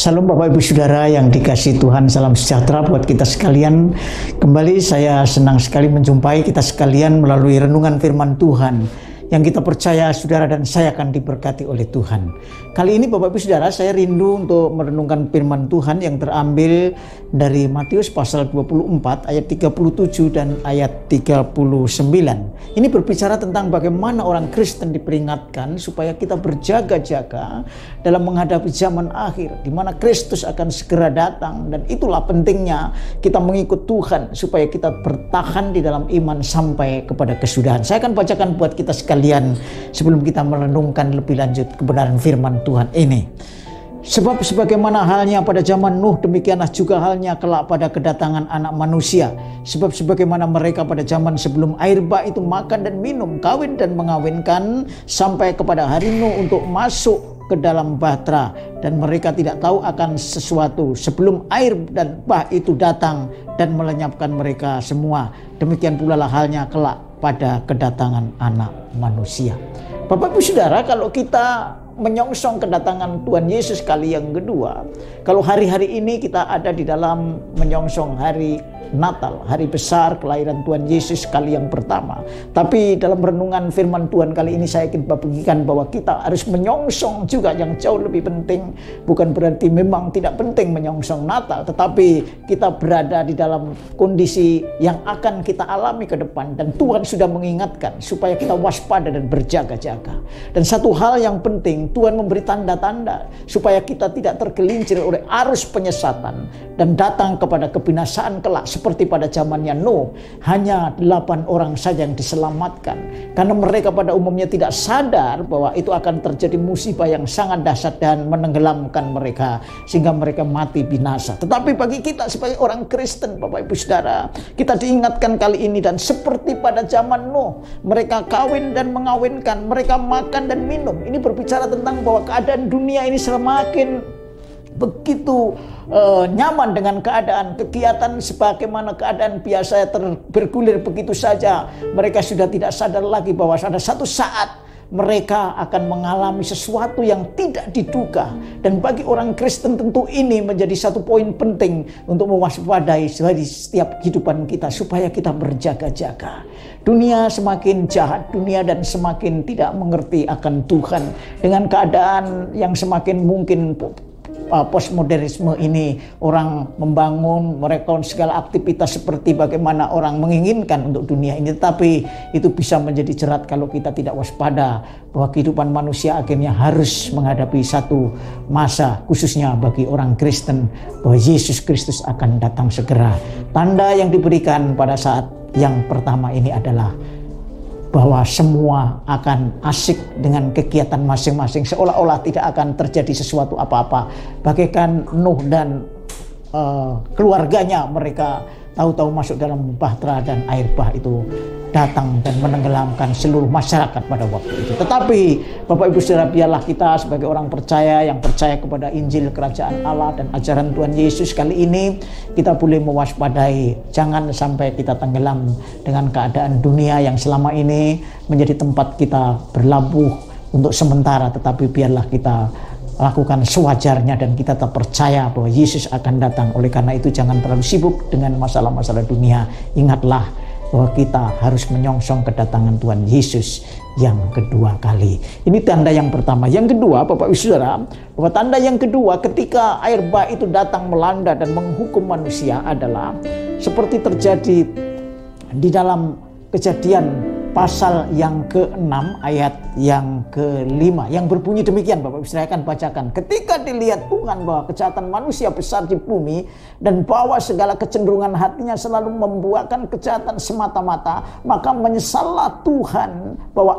Salam Bapak Ibu Saudara yang dikasihi Tuhan, salam sejahtera buat kita sekalian. Kembali saya senang sekali menjumpai kita sekalian melalui renungan firman Tuhan yang kita percaya saudara dan saya akan diberkati oleh Tuhan. Kali ini Bapak Ibu Saudara, saya rindu untuk merenungkan firman Tuhan yang terambil dari Matius pasal 24 ayat 37 dan ayat 39. Ini berbicara tentang bagaimana orang Kristen diperingatkan supaya kita berjaga-jaga dalam menghadapi zaman akhir di mana Kristus akan segera datang, dan itulah pentingnya kita mengikut Tuhan supaya kita bertahan di dalam iman sampai kepada kesudahan. Saya akan bacakan buat kita sekalian sebelum kita merenungkan lebih lanjut kebenaran firman Tuhan ini. Sebab sebagaimana halnya pada zaman Nuh, demikianlah juga halnya kelak pada kedatangan Anak Manusia. Sebab sebagaimana mereka pada zaman sebelum air bah itu makan dan minum, kawin dan mengawinkan, sampai kepada hari Nuh untuk masuk ke dalam bahtera, dan mereka tidak tahu akan sesuatu sebelum air dan bah itu datang dan melenyapkan mereka semua. Demikian pula lah halnya kelak pada kedatangan Anak Manusia. Bapak Ibu Saudara, kalau kita menyongsong kedatangan Tuhan Yesus kali yang kedua, kalau hari-hari ini kita ada di dalam menyongsong hari Natal, hari besar kelahiran Tuhan Yesus kali yang pertama. Tapi dalam renungan firman Tuhan kali ini saya ingin bagikan bahwa kita harus menyongsong juga yang jauh lebih penting. Bukan berarti memang tidak penting menyongsong Natal, tetapi kita berada di dalam kondisi yang akan kita alami ke depan, dan Tuhan sudah mengingatkan supaya kita waspada dan berjaga-jaga. Dan satu hal yang penting, Tuhan memberi tanda-tanda supaya kita tidak tergelincir oleh arus penyesatan dan datang kepada kebinasaan kelak. Seperti pada zamannya Nuh, hanya 8 orang saja yang diselamatkan karena mereka pada umumnya tidak sadar bahwa itu akan terjadi musibah yang sangat dahsyat dan menenggelamkan mereka sehingga mereka mati binasa. Tetapi bagi kita sebagai orang Kristen, Bapak Ibu Saudara, kita diingatkan kali ini, dan seperti pada zaman Nuh, mereka kawin dan mengawinkan, mereka makan dan minum. Ini berbicara tentang bahwa keadaan dunia ini semakin begitu nyaman dengan keadaan, kegiatan sebagaimana keadaan biasa bergulir begitu saja. Mereka sudah tidak sadar lagi bahwa ada satu saat mereka akan mengalami sesuatu yang tidak diduga. Dan bagi orang Kristen tentu ini menjadi satu poin penting untuk mewaspadai di setiap kehidupan kita supaya kita berjaga-jaga. Dunia semakin jahat, dunia dan semakin tidak mengerti akan Tuhan. Dengan keadaan yang semakin mungkin postmodernisme ini, orang membangun, merekon segala aktivitas seperti bagaimana orang menginginkan untuk dunia ini, tetapi itu bisa menjadi jerat kalau kita tidak waspada bahwa kehidupan manusia akhirnya harus menghadapi satu masa, khususnya bagi orang Kristen, bahwa Yesus Kristus akan datang segera. Tanda yang diberikan pada saat yang pertama ini adalah bahwa semua akan asik dengan kegiatan masing-masing, seolah-olah tidak akan terjadi sesuatu apa-apa. Bagaikan Nuh dan keluarganya, mereka tahu-tahu masuk dalam bahtera dan air bah itu datang dan menenggelamkan seluruh masyarakat pada waktu itu. Tetapi Bapak Ibu Saudara, biarlah kita sebagai orang percaya yang percaya kepada Injil Kerajaan Allah dan ajaran Tuhan Yesus, kali ini kita boleh mewaspadai, jangan sampai kita tenggelam dengan keadaan dunia yang selama ini menjadi tempat kita berlabuh untuk sementara, tetapi biarlah kita lakukan sewajarnya dan kita tetap percaya bahwa Yesus akan datang. Oleh karena itu jangan terlalu sibuk dengan masalah-masalah dunia. Ingatlah bahwa kita harus menyongsong kedatangan Tuhan Yesus yang kedua kali. Ini tanda yang pertama. Yang kedua, Bapak Ibu Saudara, bahwa tanda yang kedua ketika air bah itu datang melanda dan menghukum manusia adalah seperti terjadi di dalam Kejadian pasal yang ke-6 ayat yang ke-5 yang berbunyi demikian. Bapak Ibu saya akan bacakan. Ketika dilihat Tuhan bahwa kejahatan manusia besar di bumi dan bahwa segala kecenderungan hatinya selalu membuahkan kejahatan semata-mata, maka menyesallah Tuhan bahwa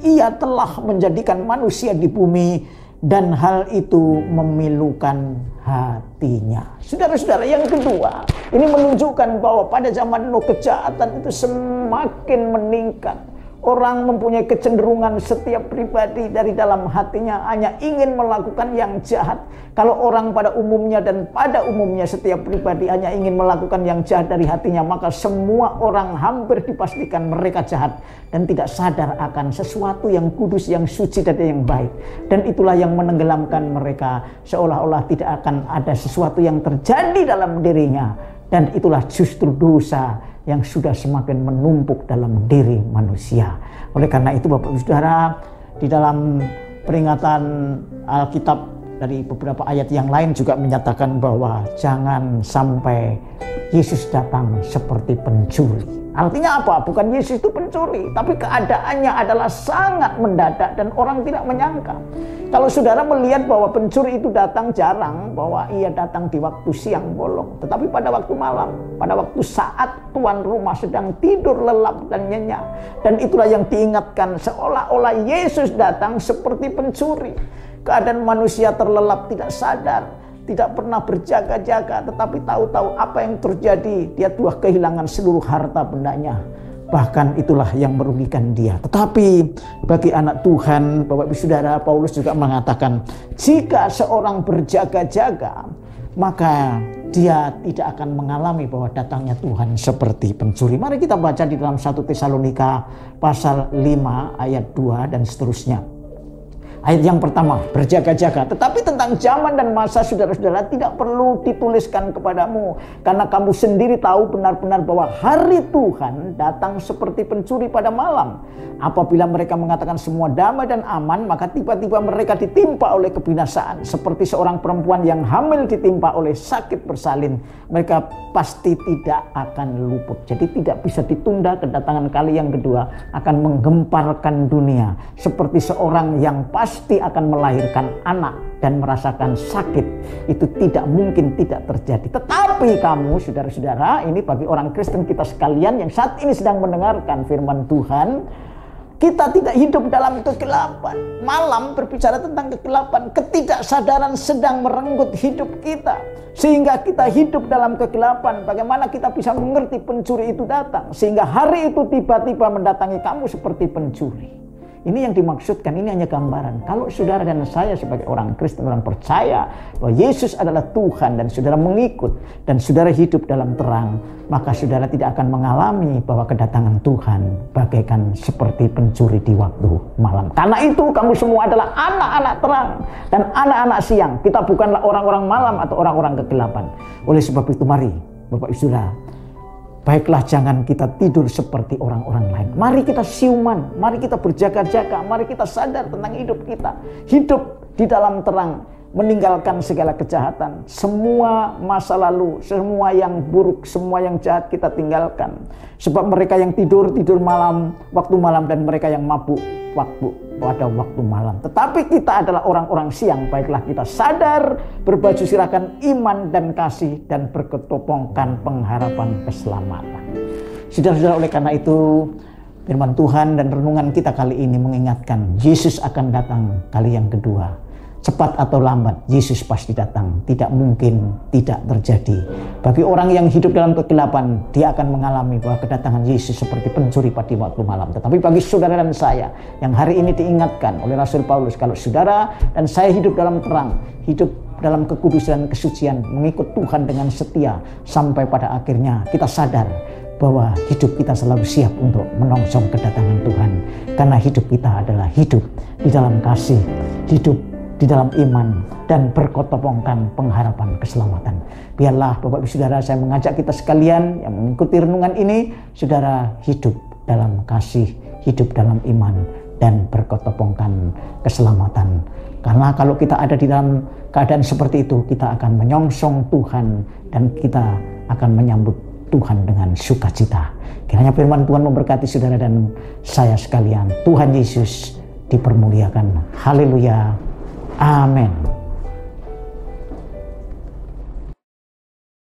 Ia telah menjadikan manusia di bumi dan hal itu memilukan hatinya. Saudara-saudara, yang kedua, ini menunjukkan bahwa pada zaman Nuh kejahatan itu semakin meningkat. Orang mempunyai kecenderungan setiap pribadi dari dalam hatinya hanya ingin melakukan yang jahat. Kalau orang pada umumnya dan pada umumnya setiap pribadi hanya ingin melakukan yang jahat dari hatinya, maka semua orang hampir dipastikan mereka jahat dan tidak sadar akan sesuatu yang kudus, yang suci dan yang baik. Dan itulah yang menenggelamkan mereka, seolah-olah tidak akan ada sesuatu yang terjadi dalam dirinya. Dan itulah justru dosa yang sudah semakin menumpuk dalam diri manusia. Oleh karena itu Bapak Ibu Saudara, di dalam peringatan Alkitab dari beberapa ayat yang lain juga menyatakan bahwa jangan sampai Yesus datang seperti pencuri. Artinya apa? Bukan Yesus itu pencuri, tapi keadaannya adalah sangat mendadak dan orang tidak menyangka. Kalau saudara melihat bahwa pencuri itu datang jarang, bahwa ia datang di waktu siang bolong, tetapi pada waktu malam, pada waktu saat tuan rumah sedang tidur lelap dan nyenyak. Dan itulah yang diingatkan, seolah-olah Yesus datang seperti pencuri. Keadaan manusia terlelap, tidak sadar, tidak pernah berjaga-jaga, tetapi tahu-tahu apa yang terjadi, dia telah kehilangan seluruh harta bendanya. Bahkan itulah yang merugikan dia. Tetapi bagi anak Tuhan, Bapak Ibu Saudara, Paulus juga mengatakan, jika seorang berjaga-jaga, maka dia tidak akan mengalami bahwa datangnya Tuhan seperti pencuri. Mari kita baca di dalam 1 Tesalonika pasal 5 ayat 2 dan seterusnya. Ayat yang pertama, berjaga-jaga. Tetapi tentang zaman dan masa, saudara-saudara, tidak perlu dituliskan kepadamu. Karena kamu sendiri tahu benar-benar bahwa hari Tuhan datang seperti pencuri pada malam. Apabila mereka mengatakan semua damai dan aman, maka tiba-tiba mereka ditimpa oleh kebinasaan. Seperti seorang perempuan yang hamil ditimpa oleh sakit bersalin. Mereka pasti tidak akan luput. Jadi tidak bisa ditunda, kedatangan kali yang kedua akan menggemparkan dunia. Seperti seorang yang pasti akan melahirkan anak dan merasakan sakit. Itu tidak mungkin tidak terjadi. Tetapi kamu, saudara-saudara, ini bagi orang Kristen kita sekalian yang saat ini sedang mendengarkan firman Tuhan, kita tidak hidup dalam kegelapan. Malam berbicara tentang kegelapan. Ketidaksadaran sedang merenggut hidup kita, sehingga kita hidup dalam kegelapan. Bagaimana kita bisa mengerti pencuri itu datang, sehingga hari itu tiba-tiba mendatangi kamu seperti pencuri. Ini yang dimaksudkan, ini hanya gambaran. Kalau saudara dan saya sebagai orang Kristen, orang percaya bahwa Yesus adalah Tuhan dan saudara mengikut dan saudara hidup dalam terang, maka saudara tidak akan mengalami bahwa kedatangan Tuhan bagaikan seperti pencuri di waktu malam. Karena itu kamu semua adalah anak-anak terang dan anak-anak siang. Kita bukanlah orang-orang malam atau orang-orang kegelapan. Oleh sebab itu mari Bapak Ibu Saudara, baiklah jangan kita tidur seperti orang-orang lain. Mari kita siuman, mari kita berjaga-jaga, mari kita sadar tentang hidup kita. Hidup di dalam terang, meninggalkan segala kejahatan. Semua masa lalu, semua yang buruk, semua yang jahat kita tinggalkan. Sebab mereka yang tidur malam, waktu malam, dan mereka yang mabuk pada waktu malam. Tetapi kita adalah orang-orang siang. Baiklah kita sadar, berbaju sirahkan iman dan kasih, dan berketopongkan pengharapan keselamatan. Saudara-saudara, oleh karena itu firman Tuhan dan renungan kita kali ini mengingatkan Yesus akan datang kali yang kedua. Cepat atau lambat, Yesus pasti datang. Tidak mungkin tidak terjadi. Bagi orang yang hidup dalam kegelapan, dia akan mengalami bahwa kedatangan Yesus seperti pencuri pada waktu malam. Tetapi bagi saudara dan saya, yang hari ini diingatkan oleh Rasul Paulus, kalau saudara dan saya hidup dalam terang, hidup dalam kekudusan dan kesucian, mengikut Tuhan dengan setia, sampai pada akhirnya kita sadar bahwa hidup kita selalu siap untuk menongsong kedatangan Tuhan. Karena hidup kita adalah hidup di dalam kasih, hidup di dalam iman, dan berkotopongkan pengharapan keselamatan. Biarlah Bapak Ibu Saudara, saya mengajak kita sekalian yang mengikuti renungan ini, saudara hidup dalam kasih, hidup dalam iman, dan berkotopongkan keselamatan. Karena kalau kita ada di dalam keadaan seperti itu, kita akan menyongsong Tuhan dan kita akan menyambut Tuhan dengan sukacita. Kiranya firman Tuhan memberkati saudara dan saya sekalian. Tuhan Yesus dipermuliakan. Haleluya. Amin.